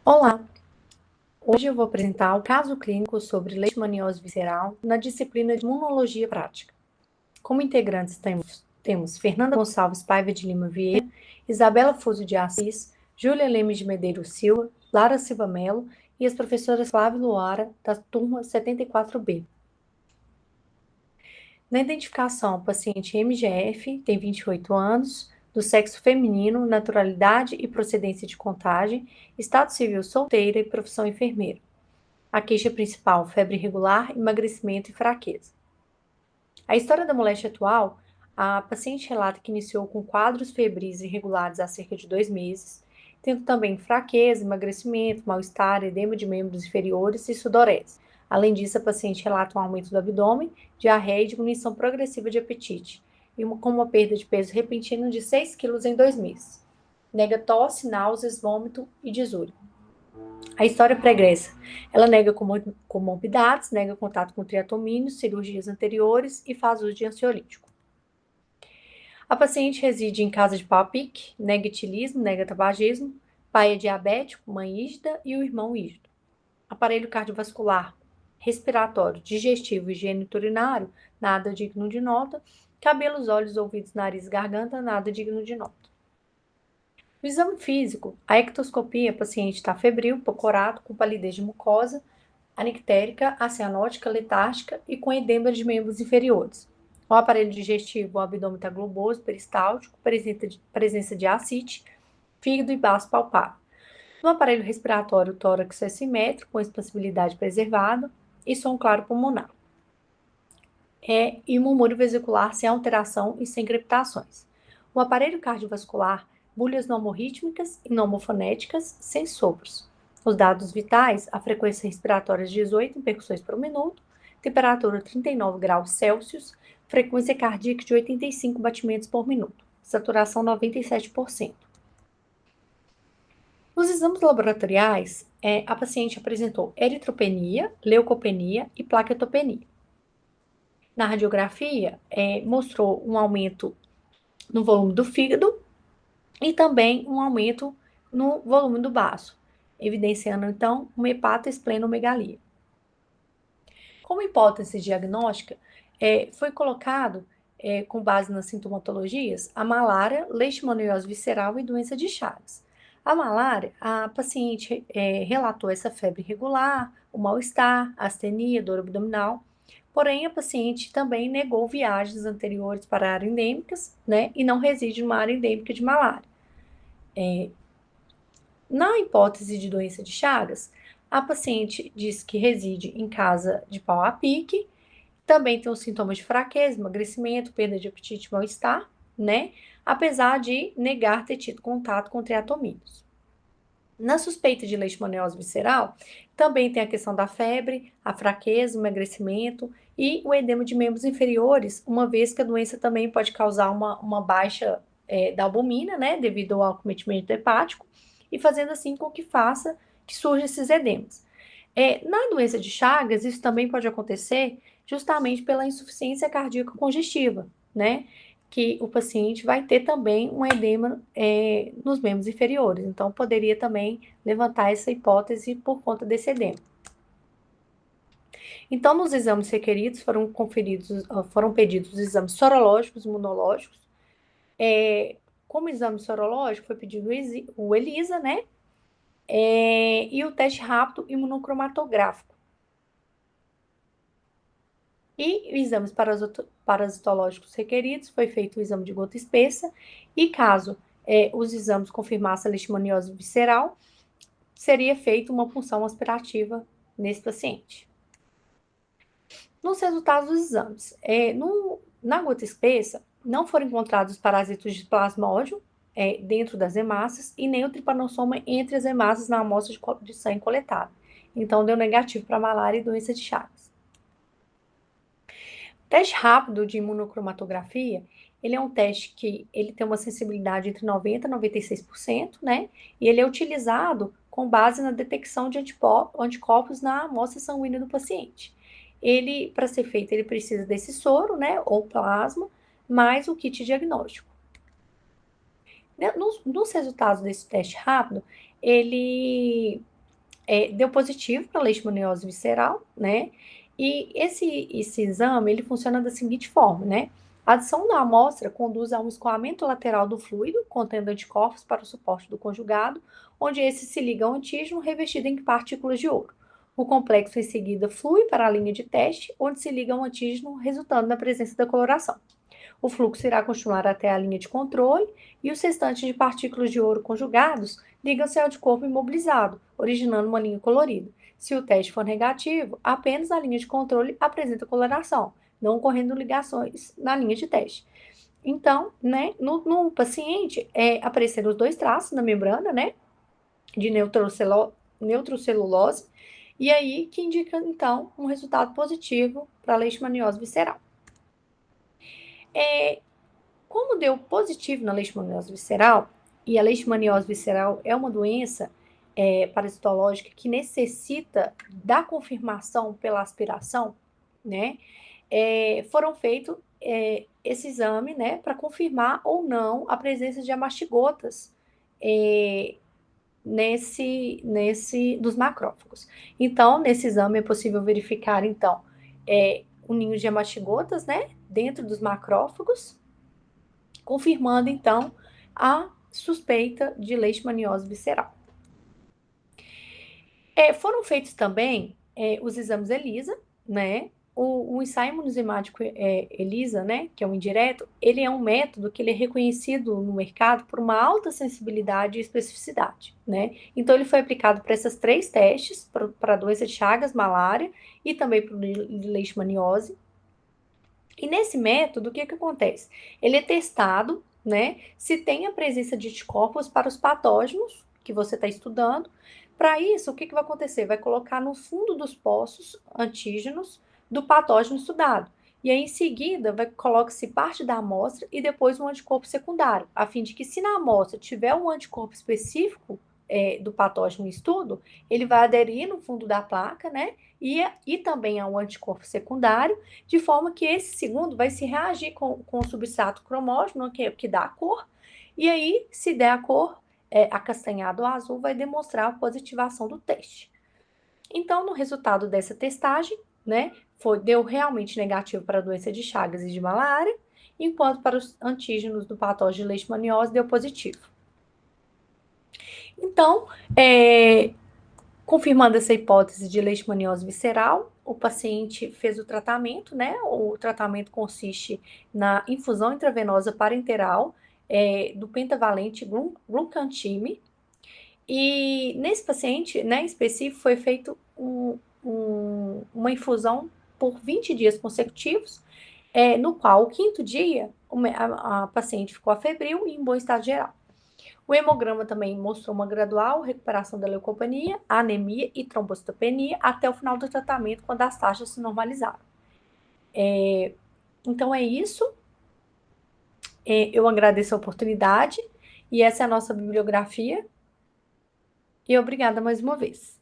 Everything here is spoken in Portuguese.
Olá, hoje eu vou apresentar o caso clínico sobre leishmaniose visceral na disciplina de Imunologia Prática. Como integrantes temos Fernanda Gonçalves Paiva de Lima Vieira, Isabela Fuso de Assis, Júlia Lemes de Medeiros Silva, Lara Silva Melo e as professoras Flávia Luara, da turma 74B. Na identificação, paciente MGF, tem 28 anos, do sexo feminino, naturalidade e procedência de Contagem, estado civil solteira e profissão enfermeira. A queixa principal, febre irregular, emagrecimento e fraqueza. A história da moléstia atual, a paciente relata que iniciou com quadros febris irregulares há cerca de 2 meses, tendo também fraqueza, emagrecimento, mal-estar, edema de membros inferiores e sudorese. Além disso, a paciente relata um aumento do abdômen, diarreia e diminuição progressiva de apetite, com uma perda de peso repentina de 6 quilos em 2 meses. Nega tosse, náuseas, vômito e disúria. A história pregressa. Ela nega comorbidades, nega contato com triatomínios, cirurgias anteriores e faz uso de ansiolítico. A paciente reside em casa de pau a pique, nega etilismo, nega tabagismo, pai é diabético, mãe ígida e o irmão ígido. Aparelho cardiovascular, respiratório, digestivo e higiênico urinário, nada digno de nota. Cabelos, olhos, ouvidos, nariz, garganta, nada digno de nota. No exame físico, a ectoscopia, a paciente está febril, pocorado, com palidez de mucosa, anictérica, acianótica, letárgica e com edema de membros inferiores. O aparelho digestivo, o abdômen está globoso, peristáltico, presença de ascite, fígado e baço palpável. No aparelho respiratório, o tórax é simétrico, com expansibilidade preservada e som claro pulmonar. E murmúrio vesicular sem alteração e sem crepitações. O aparelho cardiovascular, bulhas normorrítmicas e normofonéticas sem sopros. Os dados vitais, a frequência respiratória de 18 percussões por minuto, temperatura 39 graus Celsius, frequência cardíaca de 85 batimentos por minuto, saturação 97%. Nos exames laboratoriais, a paciente apresentou eritropenia, leucopenia e plaquetopenia. Na radiografia, mostrou um aumento no volume do fígado e também um aumento no volume do baço, evidenciando, então, uma hepatoesplenomegalia. Como hipótese diagnóstica, foi colocado, com base nas sintomatologias, a malária, leishmaniose visceral e doença de Chagas. A malária, a paciente relatou essa febre irregular, o mal-estar, astenia, dor abdominal, porém a paciente também negou viagens anteriores para áreas endêmicas, né, e não reside numa área endêmica de malária. Na hipótese de doença de Chagas, a paciente diz que reside em casa de pau a pique, também tem os sintomas de fraqueza, emagrecimento, perda de apetite e mal-estar, né? Apesar de negar ter tido contato com triatomínios. Na suspeita de leishmaniose visceral, também tem a questão da febre, a fraqueza, o emagrecimento e o edema de membros inferiores, uma vez que a doença também pode causar uma baixa da albumina, né, devido ao acometimento hepático, e fazendo assim com que surjam esses edemas. Na doença de Chagas, isso também pode acontecer justamente pela insuficiência cardíaca congestiva, né? Que o paciente vai ter também um edema nos membros inferiores. Então, poderia também levantar essa hipótese por conta desse edema. Então, nos exames requeridos, foram pedidos os exames sorológicos, imunológicos. Como exame sorológico, foi pedido o ELISA, né? E o teste rápido imunocromatográfico. E exames parasitológicos requeridos, foi feito o exame de gota espessa, e caso os exames confirmassem a leishmaniose visceral, seria feita uma punção aspirativa nesse paciente. Nos resultados dos exames, na gota espessa, não foram encontrados parasitos de plasmódio dentro das hemácias e nem o tripanossoma entre as hemácias na amostra de sangue coletada. Então, deu negativo para malária e doença de Chagas. Teste rápido de imunocromatografia, ele é um teste que ele tem uma sensibilidade entre 90% e 96%, né? E ele é utilizado com base na detecção de anticorpos na amostra sanguínea do paciente. Ele, para ser feito, ele precisa desse soro, né? Ou plasma, mais o kit diagnóstico. Nos resultados desse teste rápido, ele deu positivo para leishmaniose visceral, né? E esse exame, ele funciona da seguinte forma, né? A adição da amostra conduz a um escoamento lateral do fluido, contendo anticorpos para o suporte do conjugado, onde esse se liga ao antígeno revestido em partículas de ouro. O complexo, em seguida, flui para a linha de teste, onde se liga ao antígeno, resultando na presença da coloração. O fluxo irá continuar até a linha de controle e os restantes de partículas de ouro conjugados ligam-se ao anticorpo imobilizado, originando uma linha colorida. Se o teste for negativo, apenas a linha de controle apresenta coloração, não ocorrendo ligações na linha de teste. Então, né, no paciente, apareceram os dois traços na membrana, né, de neutrocelulose, e aí que indica, então, um resultado positivo para a leishmaniose visceral. Como deu positivo na leishmaniose visceral, e a leishmaniose visceral é uma doença parasitológica que necessita da confirmação pela aspiração, né? Foram feitos esse exame, né, para confirmar ou não a presença de amastigotas dos macrófagos. Então, nesse exame é possível verificar, então, o ninho de amastigotas, né, dentro dos macrófagos, confirmando, então, a suspeita de leishmaniose visceral. Foram feitos também os exames ELISA, né? O ensaio imunoenzimático ELISA, né, que é um indireto, ele é um método que ele é reconhecido no mercado por uma alta sensibilidade e especificidade, né? Então, ele foi aplicado para esses 3 testes, para a doença de Chagas, malária e também para leishmaniose. E nesse método, o que acontece? Ele é testado, né, se tem a presença de anticorpos para os patógenos que você está estudando. Para isso, o que vai acontecer? Vai colocar no fundo dos poços antígenos do patógeno estudado. E aí, em seguida, coloca-se parte da amostra e depois um anticorpo secundário, a fim de que, se na amostra tiver um anticorpo específico do patógeno em estudo, ele vai aderir no fundo da placa, né? E também a um anticorpo secundário, de forma que esse segundo vai se reagir com o substrato cromógeno, que dá a cor, e aí, se der a cor acastanhado ou azul, vai demonstrar a positivação do teste. Então, no resultado dessa testagem, né, deu realmente negativo para a doença de Chagas e de malária, enquanto para os antígenos do patógeno de leishmaniose deu positivo. Então, confirmando essa hipótese de leishmaniose visceral, o paciente fez o tratamento, né? O tratamento consiste na infusão intravenosa parenteral do pentavalente glucantime. E nesse paciente, né, específico, foi feito uma infusão por 20 dias consecutivos, no qual, o 5º dia, a paciente ficou afebril e em bom estado geral. O hemograma também mostrou uma gradual recuperação da leucopenia, anemia e trombocitopenia até o final do tratamento, quando as taxas se normalizaram. Então é isso. Eu agradeço a oportunidade e essa é a nossa bibliografia. E obrigada mais uma vez.